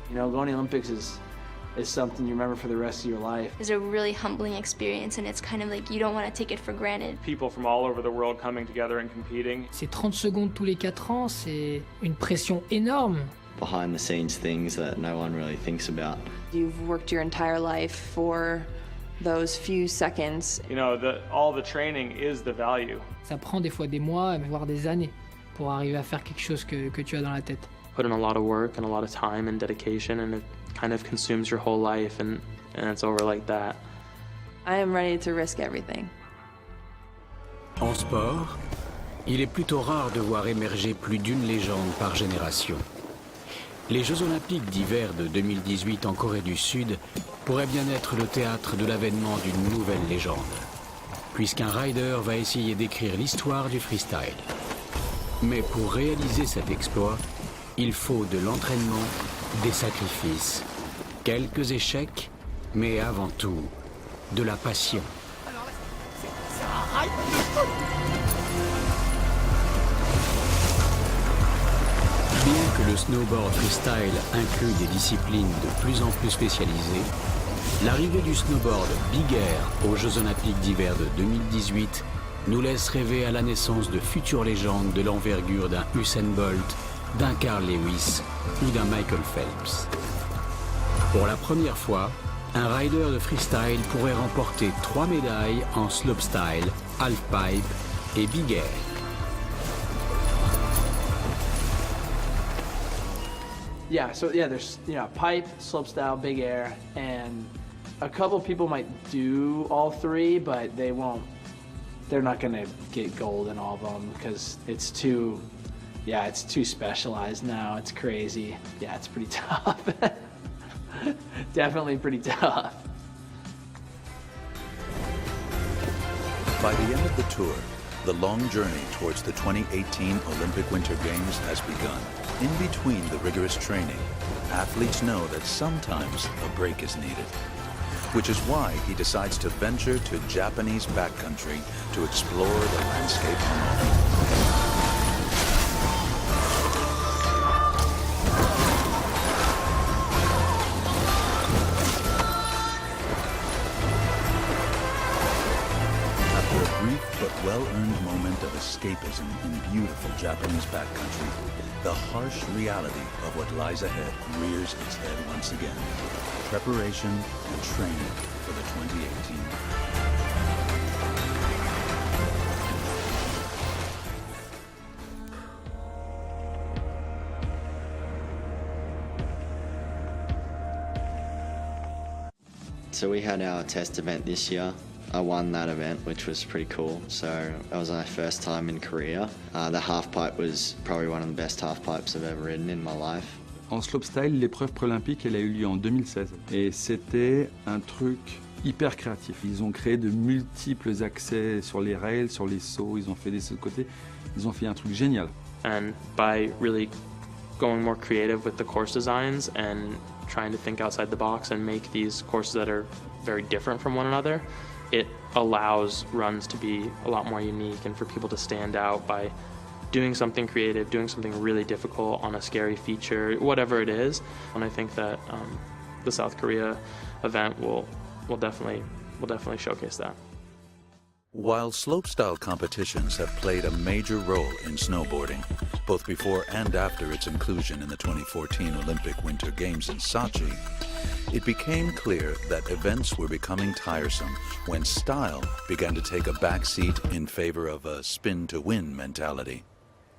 You know, going to the Olympics is something you remember for the rest of your life. It's a really humbling experience, and it's kind of like you don't want to take it for granted. People from all over the world coming together and competing. C'est 30 secondes tous les 4 ans, c'est une pression énorme. Behind the scenes things that no one really thinks about. You've worked your entire life for those few seconds. You know, all the training is the value. Ça prend des fois des mois, voire des années, pour arriver à faire quelque chose que tu as dans la tête. Put in a lot of work and a lot of time and dedication, and it kind of consumes your whole life, and it's over like that. I am ready to risk everything. En sport, il est plutôt rare de voir émerger plus d'une légende par génération. Les Jeux Olympiques d'hiver de 2018 en Corée du Sud pourraient bien être le théâtre de l'avènement d'une nouvelle légende, puisqu'un rider va essayer d'écrire l'histoire du freestyle. Mais pour réaliser cet exploit, il faut de l'entraînement, des sacrifices, quelques échecs, mais avant tout, de la passion. Bien que le snowboard freestyle inclut des disciplines de plus en plus spécialisées, l'arrivée du snowboard Big Air aux Jeux Olympiques d'hiver de 2018 nous laisse rêver à la naissance de futures légendes de l'envergure d'un Usain Bolt, d'un Carl Lewis ou d'un Michael Phelps. Pour la première fois, un rider de freestyle pourrait remporter 3 médailles en slopestyle, halfpipe et big air. Yeah, so yeah, there's pipe, slopestyle, big air, and a couple people might do all three, but they're not gonna get gold in all of them because it's too specialized now. It's crazy. Yeah, it's pretty tough. Definitely pretty tough. By the end of the tour, the long journey towards the 2018 Olympic Winter Games has begun. In between the rigorous training, athletes know that sometimes a break is needed, which is why he decides to venture to Japanese backcountry to explore the landscape alone. But well-earned moment of escapism in beautiful Japanese backcountry, the harsh reality of what lies ahead rears its head once again. Preparation and training for the 2018. So we had our test event this year. I won that event, which was pretty cool. So that was my first time in Korea. The half pipe was probably one of the best half pipes I've ever ridden in my life. En slopestyle, l'épreuve pré-olympique, elle a eu lieu en 2016. Et c'était un truc hyper créatif. Ils ont créé de multiples accès sur les rails, sur les sauts. Ils ont fait des sauts de côté. Ils ont fait un truc génial. And by really going more creative with the course designs and trying to think outside the box and make these courses that are very different from one another, it allows runs to be a lot more unique and for people to stand out by doing something creative, doing something really difficult on a scary feature, whatever it is. And I think that the South Korea event will definitely showcase that. While slopestyle competitions have played a major role in snowboarding, both before and after its inclusion in the 2014 Olympic Winter Games in Sochi, it became clear that events were becoming tiresome when style began to take a backseat in favor of a spin-to-win mentality.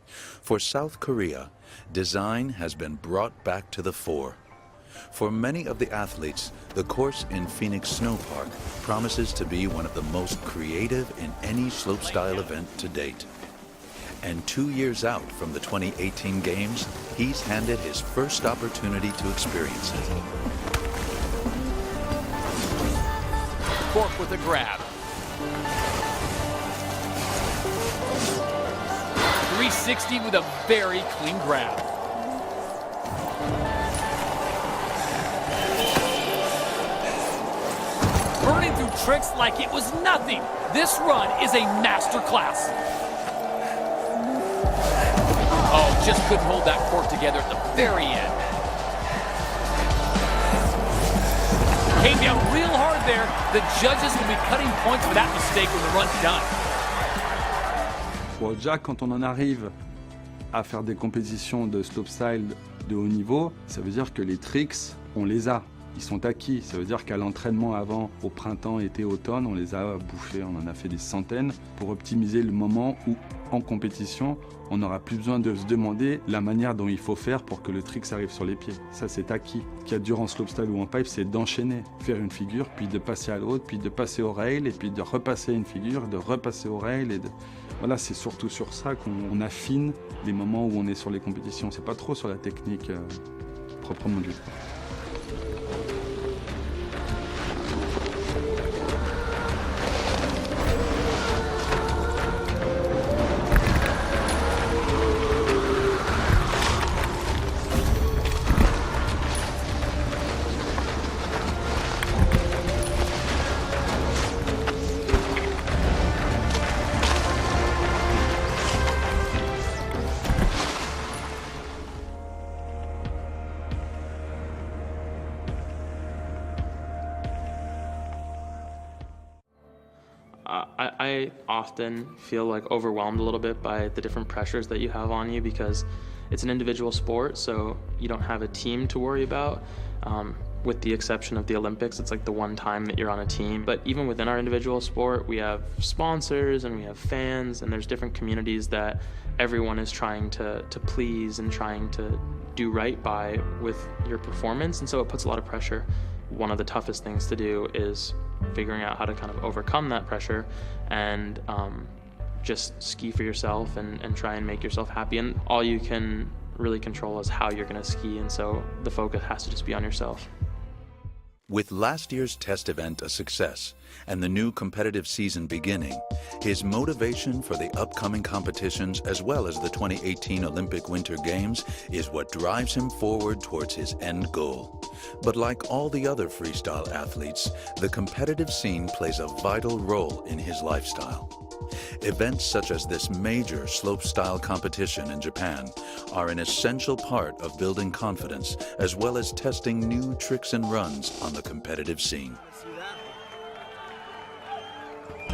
For South Korea, design has been brought back to the fore. For many of the athletes, the course in Phoenix Snow Park promises to be one of the most creative in any slopestyle event to date. And 2 years out from the 2018 Games, he's handed his first opportunity to experience it. Cork with a grab. 360 with a very clean grab. Burning through tricks like it was nothing. This run is a masterclass. Oh, just couldn't hold that cork together at the very end. Came down real hard there. The judges will be cutting points for that mistake when the run's done. Bon, déjà, quand on en arrive à faire des compétitions de slopestyle de haut niveau, ça veut dire que les tricks, on les a. Ils sont acquis. Ça veut dire qu'à l'entraînement avant, au printemps, été, automne, on les a bouffés. On en a fait des centaines pour optimiser le moment où, en compétition, on n'aura plus besoin de se demander la manière dont il faut faire pour que le trick arrive sur les pieds. Ça, c'est acquis. Ce qu'il y a dur en slopestyle ou en pipe, c'est d'enchaîner. Faire une figure, puis de passer à l'autre, puis de passer au rail, et puis de repasser une figure, de repasser au rail. Voilà, c'est surtout sur ça qu'on affine les moments où on est sur les compétitions. C'est pas trop sur la technique proprement dite. I often feel like overwhelmed a little bit by the different pressures that you have on you because it's an individual sport, so you don't have a team to worry about. With the exception of the Olympics, it's like the one time that you're on a team. But even within our individual sport, we have sponsors and we have fans, and there's different communities that everyone is trying to please and trying to do right by with your performance, and so it puts a lot of pressure. One of the toughest things to do is figuring out how to kind of overcome that pressure and just ski for yourself and try and make yourself happy. And all you can really control is how you're going to ski, and so the focus has to just be on yourself. With last year's test event a success and the new competitive season beginning, his motivation for the upcoming competitions as well as the 2018 Olympic Winter Games is what drives him forward towards his end goal. But like all the other freestyle athletes, the competitive scene plays a vital role in his lifestyle. Events such as this major slopestyle competition in Japan are an essential part of building confidence as well as testing new tricks and runs on the competitive scene.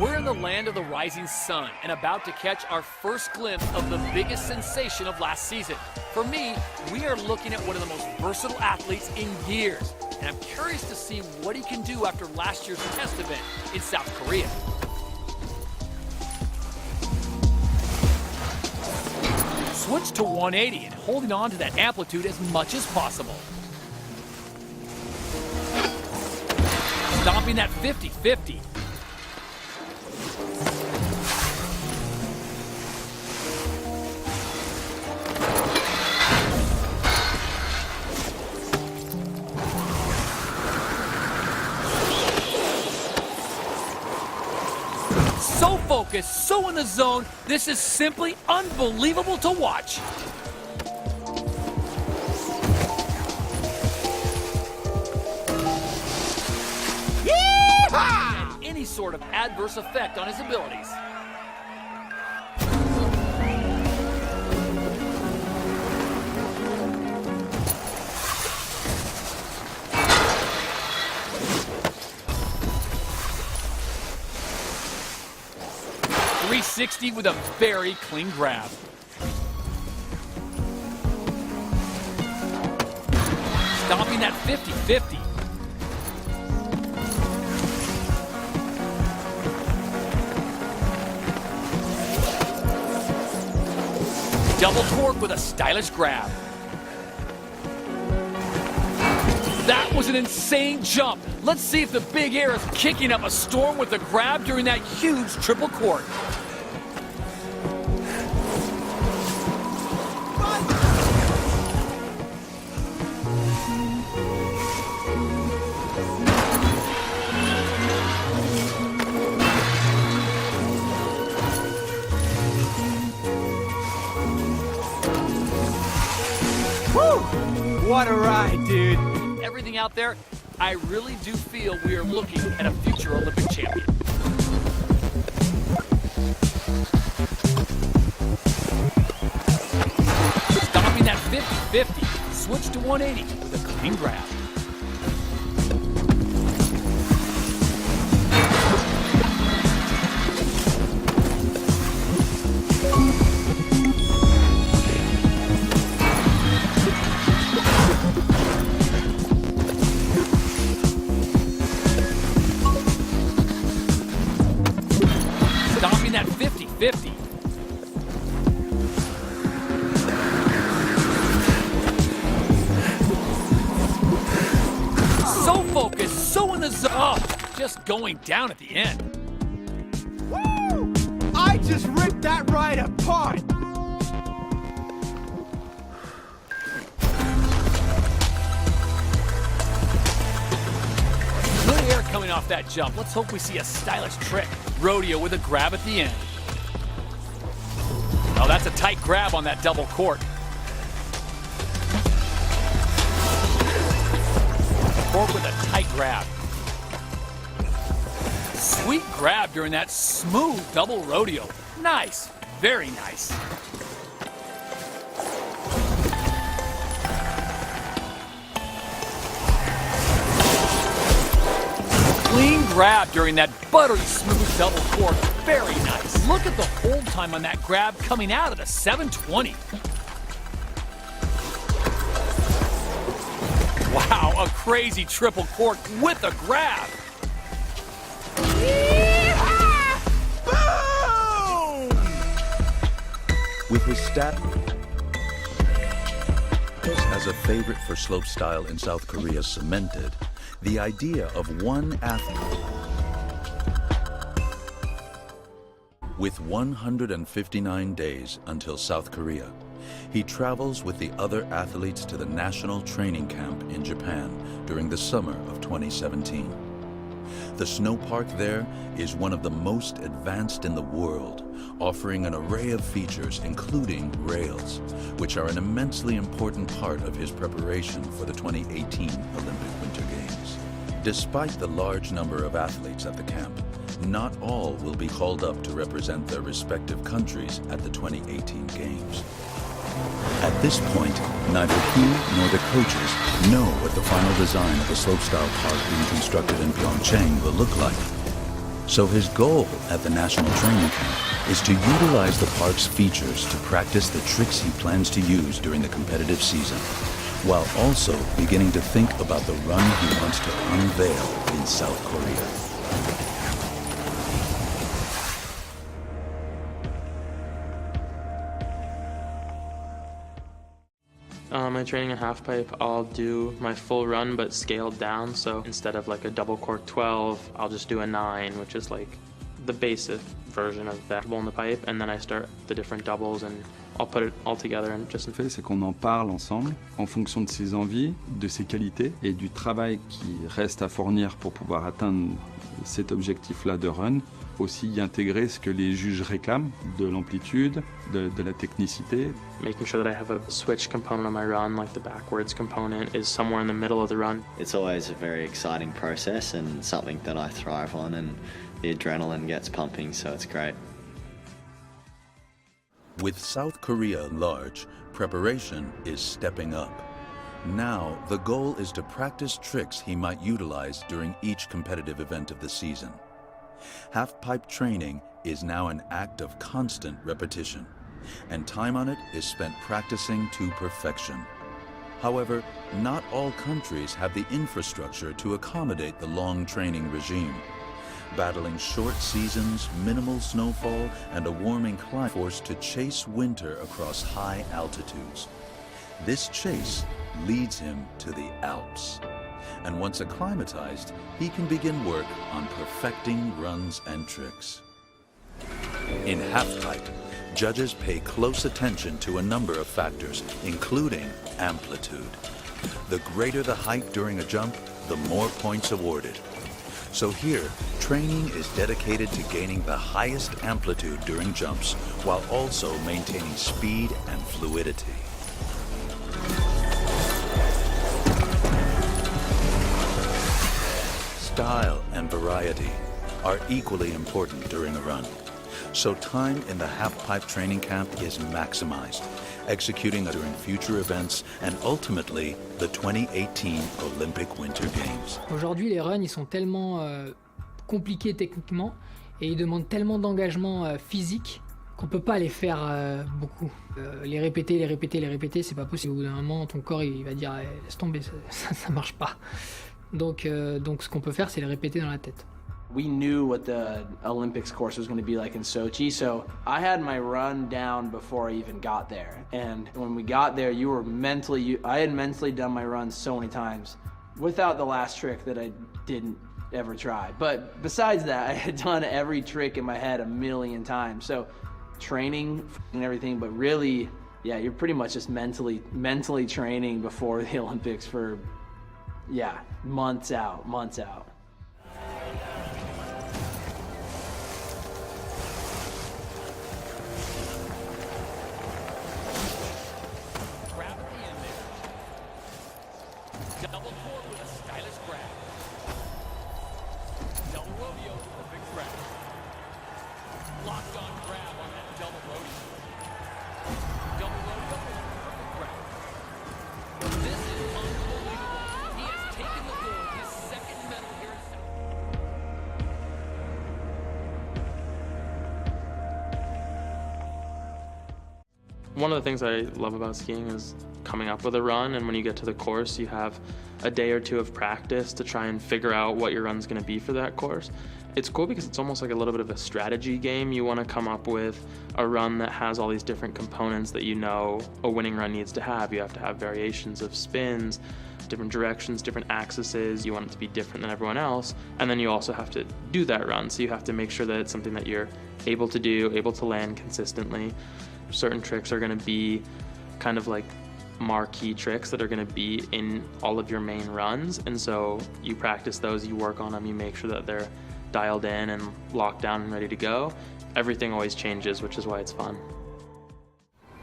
We're in the land of the rising sun and about to catch our first glimpse of the biggest sensation of last season. For me, we are looking at one of the most versatile athletes in years, and I'm curious to see what he can do after last year's test event in South Korea. Switch to 180 and holding on to that amplitude as much as possible. Stomping that 50-50. So focused, so in the zone, this is simply unbelievable to watch. Yeehaw! And any sort of adverse effect on his abilities. .360 with a very clean grab. Stomping that 50-50. Double torque with a stylish grab. That was an insane jump. Let's see if the big air is kicking up a storm with the grab during that huge triple cork. What a ride, dude. Everything out there, I really do feel we are looking at a future Olympic champion. Stomping that 50-50, switch to 180 with a clean grab. So focused, so in the zone. Oh, just going down at the end. Woo! I just ripped that ride apart. Good air coming off that jump. Let's hope we see a stylish trick. Rodeo with a grab at the end. Oh, that's a tight grab on that double cork. Cork with a tight grab. Sweet grab during that smooth double rodeo. Nice, very nice. Clean grab during that buttery smooth double cork. Very nice. Look at the hold time on that grab coming out at a 720. Wow, a crazy triple cork with a grab. Boom! With his stat as a favorite for slopestyle in South Korea cemented, the idea of one athlete with 159 days until South Korea, he travels with the other athletes to the national training camp in Japan during the summer of 2017. The snow park there is one of the most advanced in the world, offering an array of features including rails, which are an immensely important part of his preparation for the 2018 Olympic Winter Games. Despite the large number of athletes at the camp, not all will be called up to represent their respective countries at the 2018 Games. At this point, neither he nor the coaches know what the final design of the slopestyle park being constructed in Pyeongchang will look like. So his goal at the national training camp is to utilize the park's features to practice the tricks he plans to use during the competitive season, while also beginning to think about the run he wants to unveil in South Korea. My training in halfpipe, I'll do my full run but scaled down. So instead of like a double cork 12, I'll just do a 9, which is like the basic version of that in the pipe. And then I start the different doubles and I'll put it all together and just... Ce qu'on fait, c'est qu'on en parle ensemble en fonction de ses envies, de ses qualités et du travail qui reste à fournir pour pouvoir atteindre cet objectif-là de run. Aussi y intégrer ce que les juges réclament, de l'amplitude, de la technicité. Making sure that I have a switch component on my run, like the backwards component is somewhere in the middle of the run. It's always a very exciting process and something that I thrive on, and the adrenaline gets pumping, so it's great. With South Korea large, preparation is stepping up. Now, the goal is to practice tricks he might utilize during each competitive event of the season. Half-pipe training is now an act of constant repetition, and time on it is spent practicing to perfection. However, not all countries have the infrastructure to accommodate the long training regime. Battling short seasons, minimal snowfall, and a warming climate forced to chase winter across high altitudes. This chase leads him to the Alps. And once acclimatized, he can begin work on perfecting runs and tricks. In halfpipe, judges pay close attention to a number of factors, including amplitude. The greater the height during a jump, the more points awarded. So here, training is dedicated to gaining the highest amplitude during jumps, while also maintaining speed and fluidity. Style and variety are equally important during a run. So time in the half-pipe training camp is maximized, executing during future events and ultimately the 2018 Olympic Winter Games. Aujourd'hui, les runs, ils sont tellement compliqués techniquement et ils demandent tellement d'engagement physique qu'on peut pas les faire beaucoup. Les répéter, c'est pas possible. Au bout d'un moment, ton corps il va dire laisse tomber, ça marche pas. Donc ce qu'on peut faire, c'est les répéter dans la tête. We knew what the Olympics course was going to be like in Sochi, so I had my run down before I even got there. And when we got there, I had mentally done my run so many times without the last trick that I didn't ever try. But besides that, I had done every trick in my head a million times. So training and everything, but really, yeah, you're pretty much just mentally training before the Olympics for, yeah, months out. Double forward with a stylish grab. Double rodeo with a big grab. Locked on grab on that double rodeo. Double rodeo with a perfect grab. This is unbelievable. He has taken the gold, his second medal here in South. One of the things I love about skiing is coming up with a run, and when you get to the course, you have a day or two of practice to try and figure out what your run's going to be for that course. It's cool because it's almost like a little bit of a strategy game. You want to come up with a run that has all these different components that you know a winning run needs to have. You have to have variations of spins, different directions, different axes. You want it to be different than everyone else, and then you also have to do that run, so you have to make sure that it's something that you're able to do, able to land consistently. Certain tricks are going to be kind of like marquee tricks that are going to be in all of your main runs, and so you practice those, you work on them, you make sure that they're dialed in and locked down and ready to go. Everything always changes, which is why it's fun.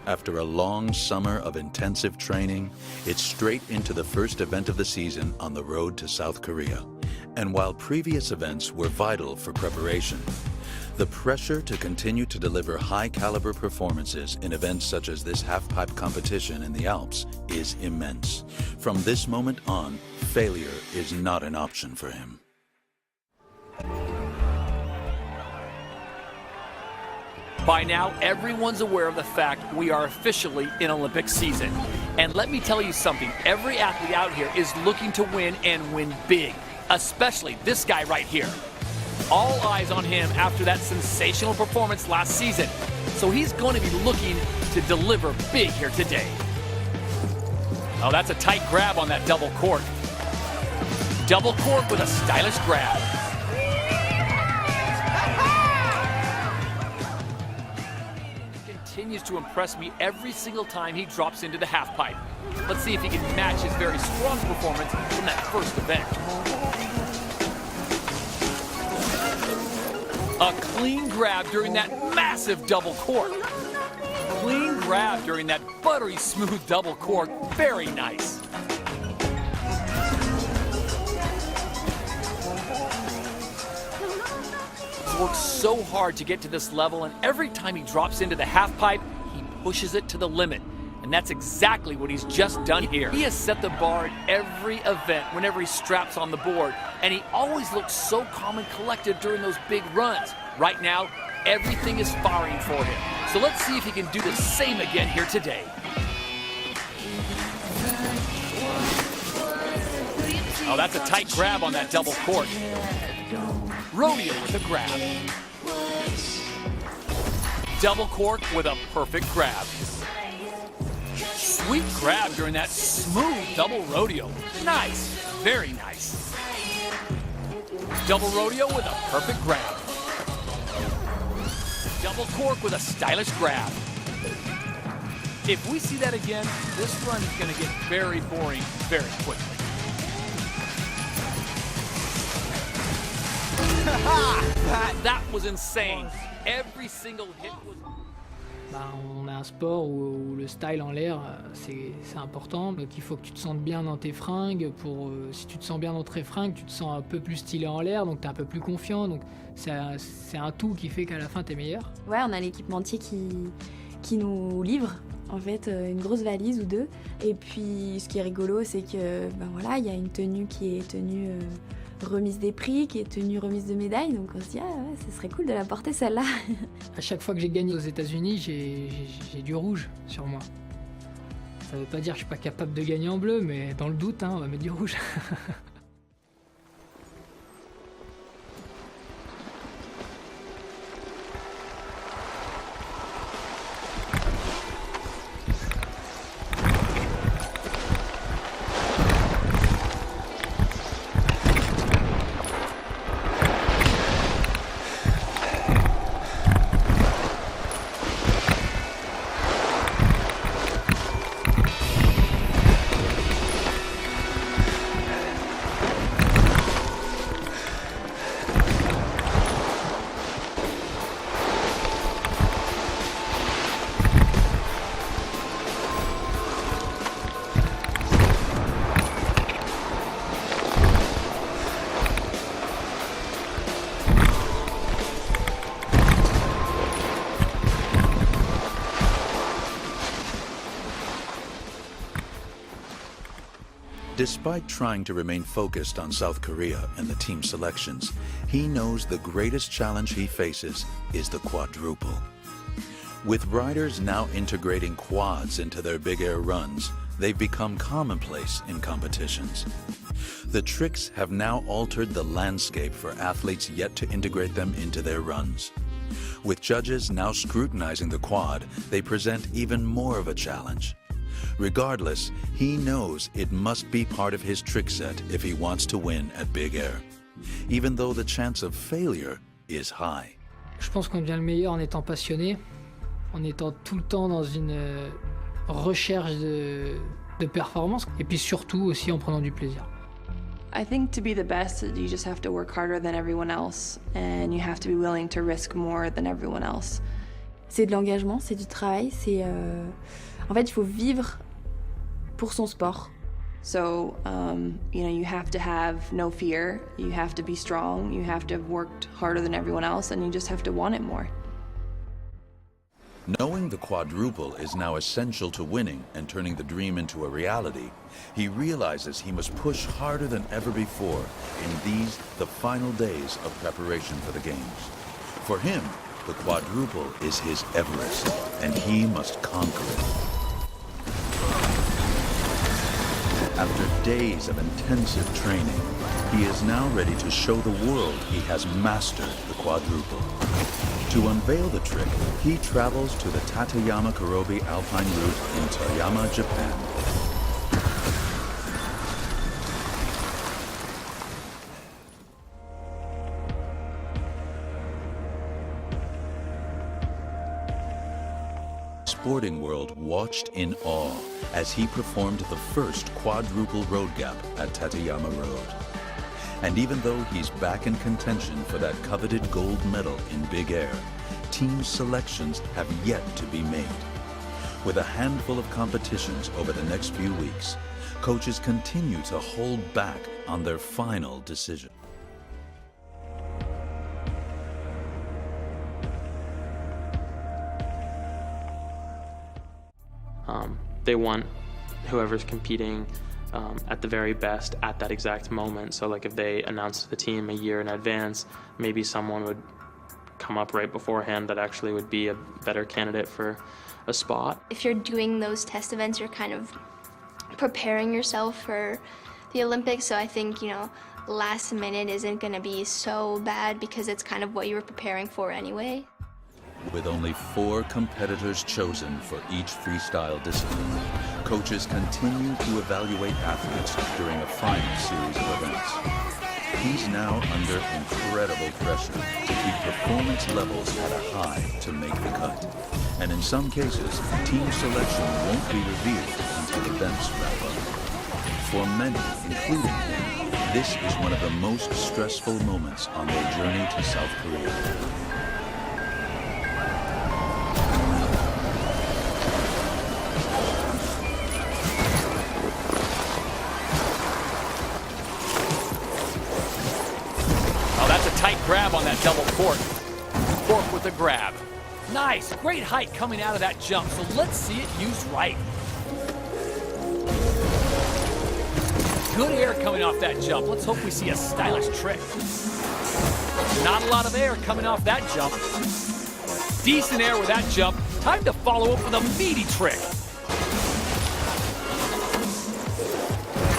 After a long summer of intensive training, it's straight into the first event of the season on the road to South Korea. And while previous events were vital for preparation, the pressure to continue to deliver high-caliber performances in events such as this half-pipe competition in the Alps is immense. From this moment on, failure is not an option for him. By now, everyone's aware of the fact we are officially in Olympic season. And let me tell you something, every athlete out here is looking to win and win big, especially this guy right here. All eyes on him after that sensational performance last season. So he's going to be looking to deliver big here today. Oh, that's a tight grab on that double cork. Double cork with a stylish grab. He continues to impress me every single time he drops into the half pipe. Let's see if he can match his very strong performance from that first event. A clean grab during that massive double cork. Clean grab during that buttery smooth double cork. Very nice. He's worked so hard to get to this level, and every time he drops into the half pipe, he pushes it to the limit. And that's exactly what he's just done here. He has set the bar at every event whenever he straps on the board, and he always looks so calm and collected during those big runs. Right now, everything is firing for him. So let's see if he can do the same again here today. Oh, that's a tight grab on that double cork. Rodeo with a grab. Double cork with a perfect grab. Sweet grab during that smooth double rodeo. Nice, very nice. Double rodeo with a perfect grab. Double cork with a stylish grab. If we see that again, this run is going to get very boring very quickly. That was insane. Every single hit was... On a un sport où le style en l'air, c'est important. Donc il faut que tu te sentes bien dans tes fringues. Si tu te sens bien dans tes fringues, tu te sens un peu plus stylé en l'air, donc tu es un peu plus confiant. Donc c'est un tout qui fait qu'à la fin, tu es meilleur. Ouais, on a l'équipementier qui nous livre en fait une grosse valise ou deux. Et puis ce qui est rigolo, c'est que voilà, il y a une tenue qui est tenue remise des prix, qui est tenue remise de médailles, donc on se dit ah ouais, ce serait cool de la porter celle-là. À chaque fois que j'ai gagné aux États-Unis, j'ai du rouge sur moi. Ça veut pas dire que je suis pas capable de gagner en bleu, mais dans le doute, on va mettre du rouge. Despite trying to remain focused on South Korea and the team selections, he knows the greatest challenge he faces is the quadruple. With riders now integrating quads into their big air runs, they've become commonplace in competitions. The tricks have now altered the landscape for athletes yet to integrate them into their runs. With judges now scrutinizing the quad, they present even more of a challenge. Regardless, he knows it must be part of his trick set if he wants to win at big air, even though the chance of failure is high. Je pense qu'on devient le meilleur en étant passionné, en étant tout le temps dans une recherche de performance, et puis surtout aussi en prenant du plaisir. I think to be the best, you just have to work harder than everyone else, and you have to be willing to risk more than everyone else. C'est de l'engagement, c'est du travail, c'est... En fait, il faut vivre pour son sport. So, you have to have no fear, you have to be strong, you have to have worked harder than everyone else, and you just have to want it more. Knowing the quadruple is now essential to winning and turning the dream into a reality, he realizes he must push harder than ever before in these, the final days of preparation for the Games. For him, the quadruple is his Everest, and he must conquer it. After days of intensive training, he is now ready to show the world he has mastered the quadruple. To unveil the trick, he travels to the Tateyama Kurobi Alpine route in Toyama, Japan. Sporting world watched in awe as he performed the first quadruple road gap at Tateyama Road. And even though he's back in contention for that coveted gold medal in big air, team selections have yet to be made. With a handful of competitions over the next few weeks, coaches continue to hold back on their final decision. They want whoever's competing at the very best at that exact moment. So like if they announced the team a year in advance, maybe someone would come up right beforehand that actually would be a better candidate for a spot. If you're doing those test events, you're kind of preparing yourself for the Olympics. So I think, last minute isn't going to be so bad because it's kind of what you were preparing for anyway. With only 4 competitors chosen for each freestyle discipline, coaches continue to evaluate athletes during a final series of events. He's now under incredible pressure to keep performance levels at a high to make the cut. And in some cases, team selection won't be revealed until events wrap up. For many, including him, this is one of the most stressful moments on their journey to South Korea. Tight grab on that double cork. Cork with a grab. Nice, great height coming out of that jump, so let's see it used right. Good air coming off that jump. Let's hope we see a stylish trick. Not a lot of air coming off that jump. Decent air with that jump. Time to follow up with a meaty trick.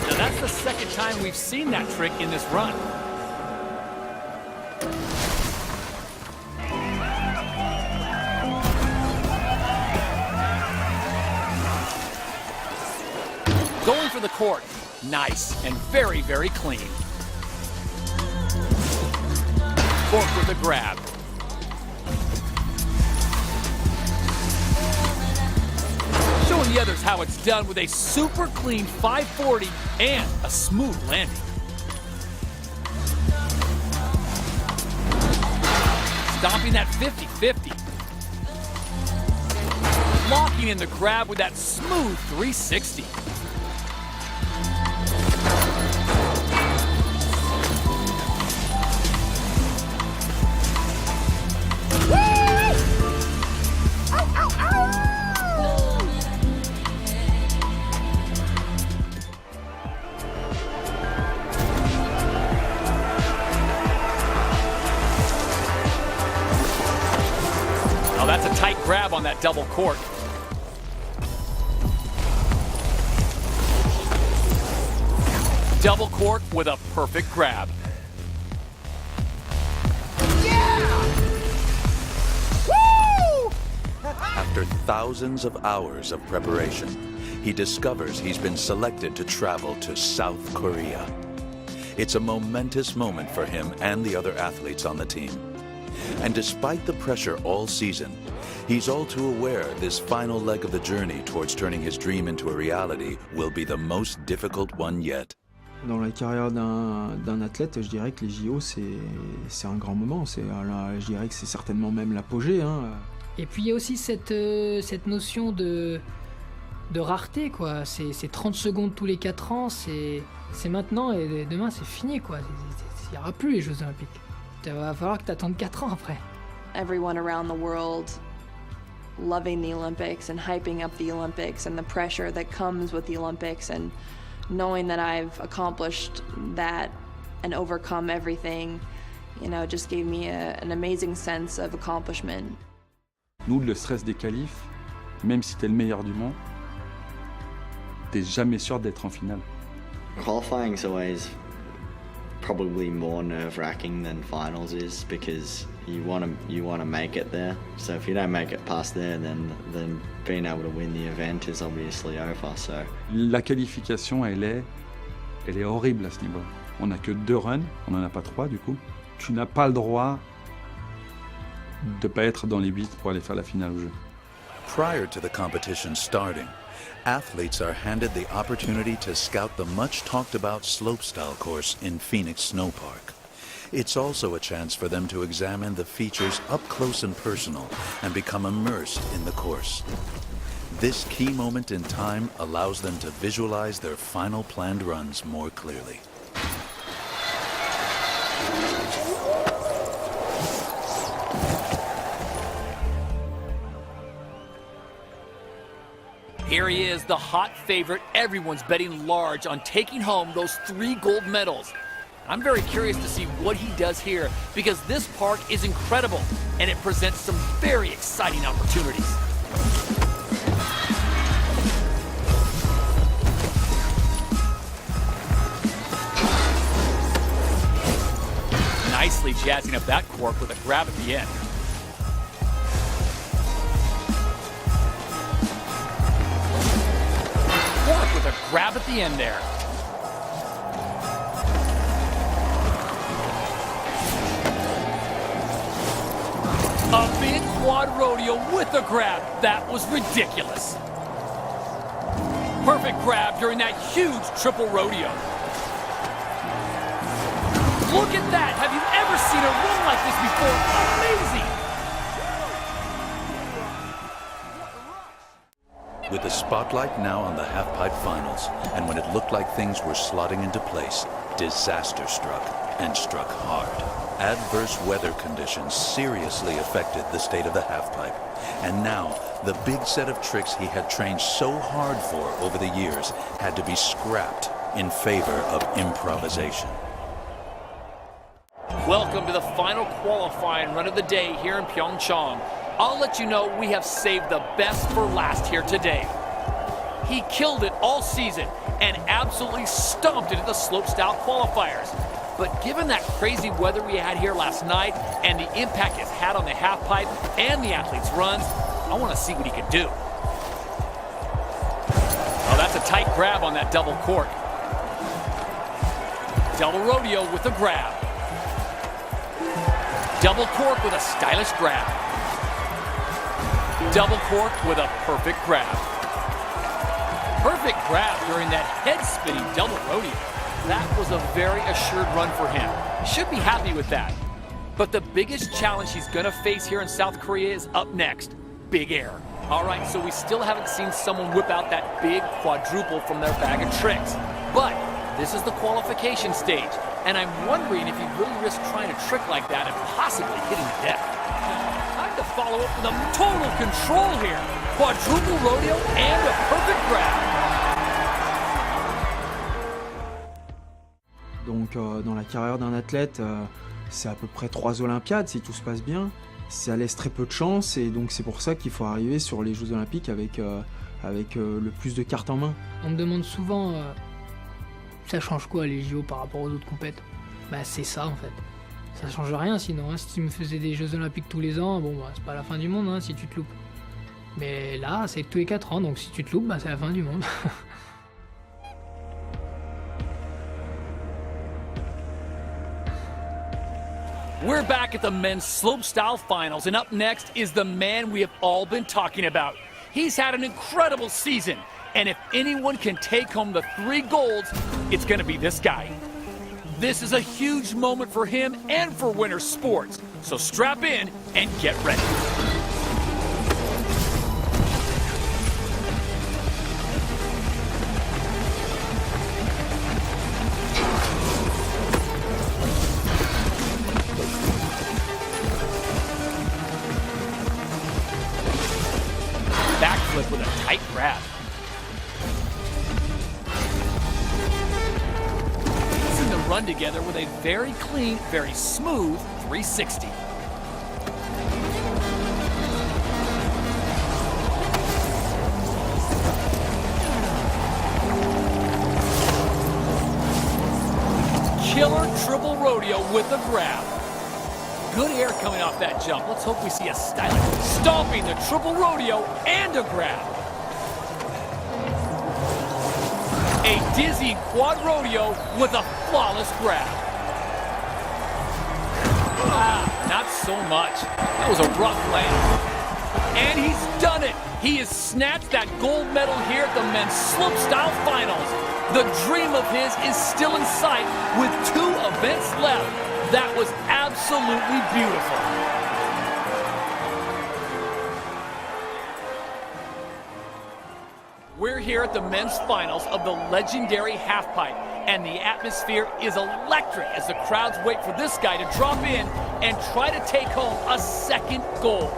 Now that's the second time we've seen that trick in this run. Going for the cork. Nice and very, very clean. Cork with a grab. Showing the others how it's done with a super clean 540 and a smooth landing. Stomping that 50-50. Locking in the grab with that smooth 360. grab on that double cork. Double cork with a perfect grab. After thousands of hours of preparation, he discovers he's been selected to travel to South Korea. It's a momentous moment for him and the other athletes on the team. And despite the pressure all season, he's all too aware this final leg of the journey towards turning his dream into a reality will be the most difficult one yet. Dans la carrière d'un athlète, je dirais que les JO, c'est un grand moment. Je dirais que c'est certainement même l'apogée. Et puis il y a aussi cette notion de rareté, quoi. C'est 30 secondes tous les 4 ans, c'est maintenant et demain c'est fini, quoi. Il n'y aura plus les Jeux Olympiques. Il va falloir que tu attendes 4 ans après. Everyone around the world loving the Olympics and hyping up the Olympics and the pressure that comes with the Olympics, and knowing that I've accomplished that and overcome everything, just gave me an amazing sense of accomplishment. Nous, le stress des qualifs, même si t'es le meilleur du monde, t'es jamais sûr d'être en finale. Qualifying's always probably more nerve-wracking than finals is, because you want to make it there. So if you don't make it past there, then being able to win the event is obviously over. So la qualification, elle est horrible à ce niveau. On n'a que 2 runs, on n'en a pas 3 du coup. Tu n'as pas le droit de pas être dans les 8 pour aller faire la finale au jeu. Prior to the competition starting, athletes are handed the opportunity to scout the much-talked-about slopestyle course in Phoenix Snow Park. It's also a chance for them to examine the features up close and personal and become immersed in the course. This key moment in time allows them to visualize their final planned runs more clearly. Here he is, the hot favorite. Everyone's betting large on taking home those 3 gold medals. I'm very curious to see what he does here, because this park is incredible and it presents some very exciting opportunities. Nicely jazzing up that cork with a grab at the end. Cork with a grab at the end there. A big quad rodeo with a grab. That was ridiculous. Perfect grab during that huge triple rodeo. Look at that! Have you ever seen a run like this before? Amazing! With the spotlight now on the halfpipe finals, and when it looked like things were slotting into place, disaster struck, and struck hard. Adverse weather conditions seriously affected the state of the halfpipe, and now the big set of tricks he had trained so hard for over the years had to be scrapped in favor of improvisation. Welcome to the final qualifying run of the day here in Pyeongchang. I'll let you know we have saved the best for last here today. He killed it all season and absolutely stomped it at the slopestyle qualifiers. But given that crazy weather we had here last night and the impact it's had on the halfpipe and the athletes' runs, I want to see what he can do. Oh, that's a tight grab on that double cork. Double rodeo with a grab. Double cork with a stylish grab. Double cork with a perfect grab. Perfect grab during that head-spinning double rodeo. That was a very assured run for him. He should be happy with that. But the biggest challenge he's going to face here in South Korea is up next, big air. All right, so we still haven't seen someone whip out that big quadruple from their bag of tricks. But this is the qualification stage, and I'm wondering if he'd really risk trying a trick like that and possibly hitting the deck. Time to follow up with a total control here. Quadruple rodeo and a perfect grab. Donc dans la carrière d'un athlète, c'est à peu près 3 Olympiades si tout se passe bien. ça laisse très peu de chance, et donc c'est pour ça qu'il faut arriver sur les Jeux Olympiques avec le plus de cartes en main. On me demande souvent, ça change quoi les JO par rapport aux autres compètes? Bah c'est ça en fait. Ça change rien sinon, hein. Si tu me faisais des Jeux Olympiques tous les ans, bon bah c'est pas la fin du monde hein, si tu te loupes. Mais là, c'est tous les 4 ans, donc si tu te loupes, bah c'est la fin du monde. We're back at the men's slopestyle finals, and up next is the man we have all been talking about. He's had an incredible season, and if anyone can take home the 3 golds, it's going to be this guy. This is a huge moment for him and for winter sports, so strap in and get ready. Backflip with a tight grab. Piecing the run together with a very clean, very smooth 360. Killer triple rodeo with a grab. Good air coming off that jump. Let's hope we see a stylish stomping the triple rodeo and a grab. A dizzy quad rodeo with a flawless grab. Not so much. That was a rough land. And he's done it. He has snatched that gold medal here at the men's slopestyle finals. The dream of his is still in sight with 2 events left. That was absolutely beautiful. We're here at the men's finals of the legendary halfpipe, and the atmosphere is electric as the crowds wait for this guy to drop in and try to take home a 2nd gold.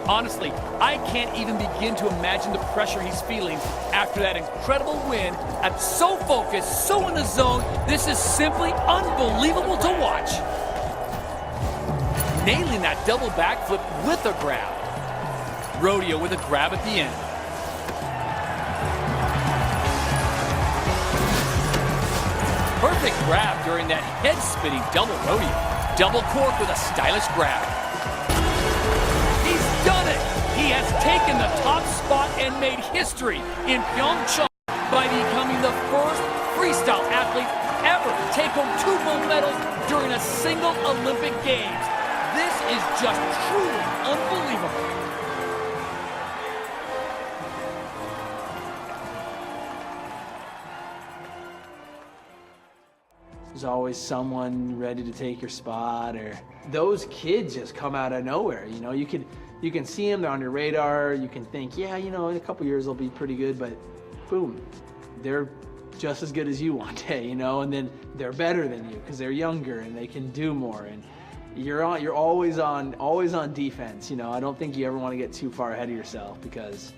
Honestly, I can't even begin to imagine the pressure he's feeling after that incredible win. I'm so focused, so in the zone, this is simply unbelievable to watch. Nailing that double backflip with a grab. Rodeo with a grab at the end. Perfect grab during that head-spinning double rodeo. Double cork with a stylish grab. He's done it! He has taken the top spot and made history in Pyeongchang by becoming the first freestyle athlete ever to take home 2 gold medals during a single Olympic Games. This is just truly unbelievable. There's always someone ready to take your spot, or those kids just come out of nowhere. You know, you can see them, they're on your radar. You can think, yeah, you know, in a couple years they'll be pretty good, but boom, they're just as good as you one day, you know, and then they're better than you because they're younger and they can do more. And you're always on defense. You know, I don't think you ever want to get too far ahead of yourself because,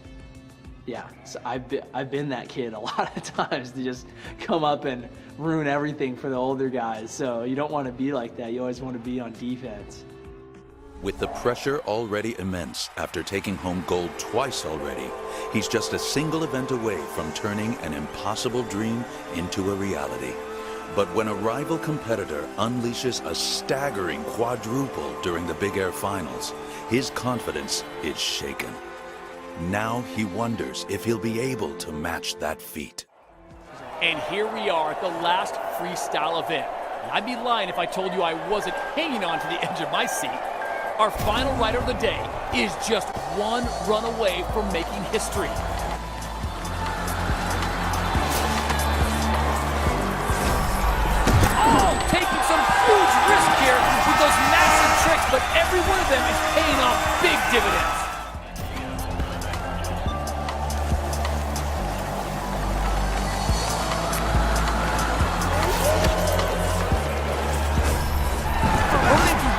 yeah, so I've been that kid a lot of times to just come up and ruin everything for the older guys. So you don't want to be like that. You always want to be on defense. With the pressure already immense after taking home gold twice already, he's just a single event away from turning an impossible dream into a reality. But when a rival competitor unleashes a staggering quadruple during the Big Air finals, his confidence is shaken. Now he wonders if he'll be able to match that feat. And here we are at the last freestyle event. And I'd be lying if I told you I wasn't hanging on to the edge of my seat. Our final rider of the day is just 1 run away from making history. Oh, taking some huge risk here with those massive tricks, but every one of them is paying off big dividends.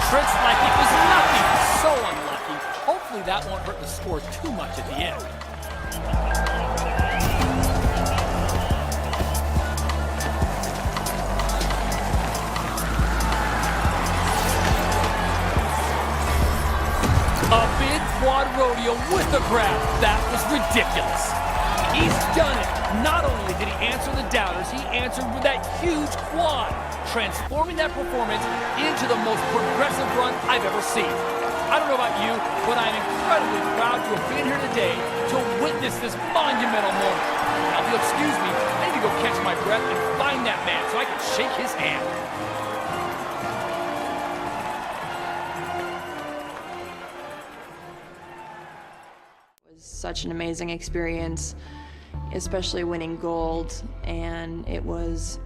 Tricks like it was nothing. So unlucky. Hopefully that won't hurt the score too much at the end. rodeo with the crowd. That was ridiculous. He's done it. Not only did he answer the doubters, he answered with that huge quad, transforming that performance into the most progressive run I've ever seen. I don't know about you, but I'm incredibly proud to have been here today to witness this monumental moment. Now, if you'll excuse me, I need to go catch my breath and find that man so I can shake his hand. It was such an amazing experience, especially winning gold, and it was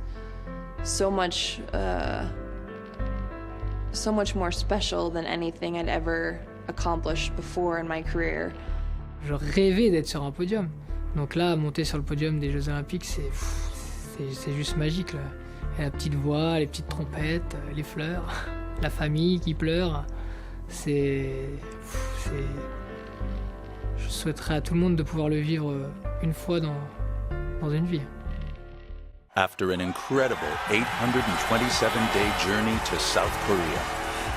so much more special than anything I'd ever accomplished before in my career. Je rêvais d'être sur un podium. Donc là, monter sur le podium des Jeux Olympiques, c'est juste magique, là. Et la petite voix, les petites trompettes, les fleurs, la famille qui pleure. Je souhaiterais à tout le monde de pouvoir le vivre une fois dans une vie. After an incredible 827-day journey to South Korea,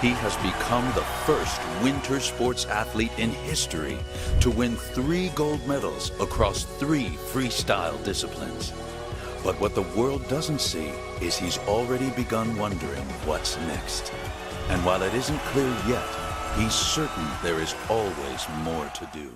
he has become the first winter sports athlete in history to win 3 gold medals across 3 freestyle disciplines. But what the world doesn't see is he's already begun wondering what's next. And while it isn't clear yet, he's certain there is always more to do.